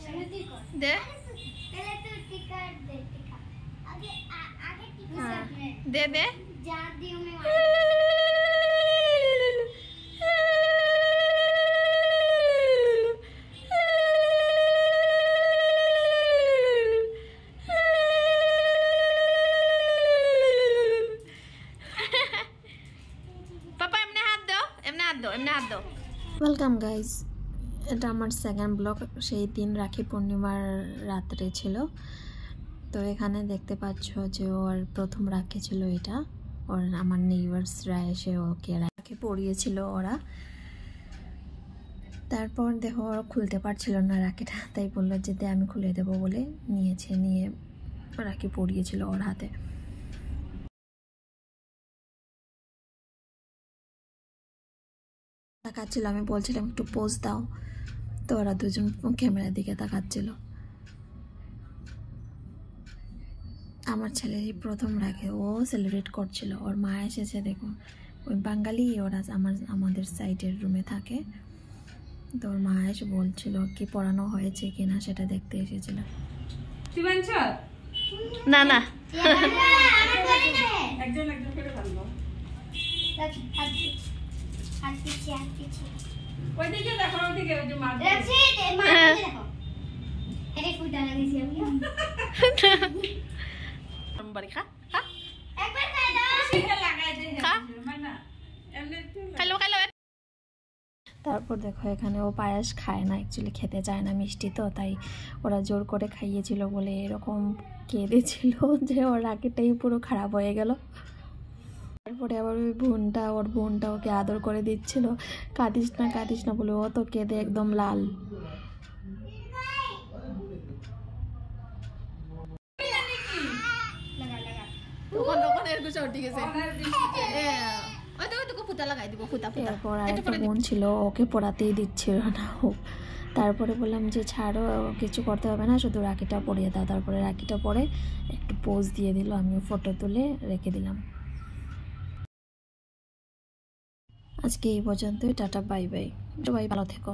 दे दे दे पापा एमने हाथ दो एमने हाथ दो एमने हाथ दो वेलकम गाइज এটা আমার সেকেন্ড ব্লগ সেই দিন রাখি পূর্ণিমার রাত্রে ছিল তো এখানে দেখতে পাচ্ছ যে ওর প্রথম রাখি ছিল এটা ওর আমার নেইবার্সরা এসে ওকে রাখি পরিয়েছিল ওরা তারপর দেখো ওরা খুলতে পারছিল না রাখিটা তাই বললো যে আমি খুলে দেবো বলে নিয়ে রাখি পরিয়েছিল ওর হাতে তাকাচ্ছিল আমি বলছিলাম একটু পোজ দাও তো ওরা দুজন ক্যামেরার দিকে তাকাচ্ছিল আমার ছেলেরই প্রথম রাখে ও সেলিব্রেট করছিল ওর মা এসেছে দেখো ওই বাঙালি ওরা আমাদের সাইডের রুমে থাকে তো ওর মা এসে বলছিল কি পড়ানো হয়েছে কিনা সেটা দেখতে এসেছিল না না একজন করে ভালো ওইদিকে দেখো ওইদিকে ওই যে মার দেখছি দেখো আরে ফুটা লাগিয়েছি আমি नंबर खा खा একবার খাই দাও সিধা লাগাই দে খা মানে এমনি খালো খালো তারপর দেখো এখানে ও পায়েস খায় না অ্যাকচুয়ালি খেতে চায় না মিষ্টি তো তাই ওরা জোর করে খাইয়েছিল বলে এরকম কেঁদেছিল যে ওর রাখিটাই পুরো খারাপ হয়ে গেল তারপরে আবার ওই ওর বোনটা ওকে আদর করে দিচ্ছিল কাঁদিস না বলে ও তো কেঁদে একদম লাল তারপর বোন ছিল ওকে পড়াতেই দিচ্ছিল না ও তারপরে বললাম যে ছাড়ো কিছু করতে হবে না শুধু রাখিটা পরিয়ে দাও তারপরে রাখিটা পরে একটু পোজ দিয়ে দিল আমিও ফটো তুলে রেখে দিলাম আজকে এই পর্যন্তই টাটা বাই বাই সবাই ভালো থেকো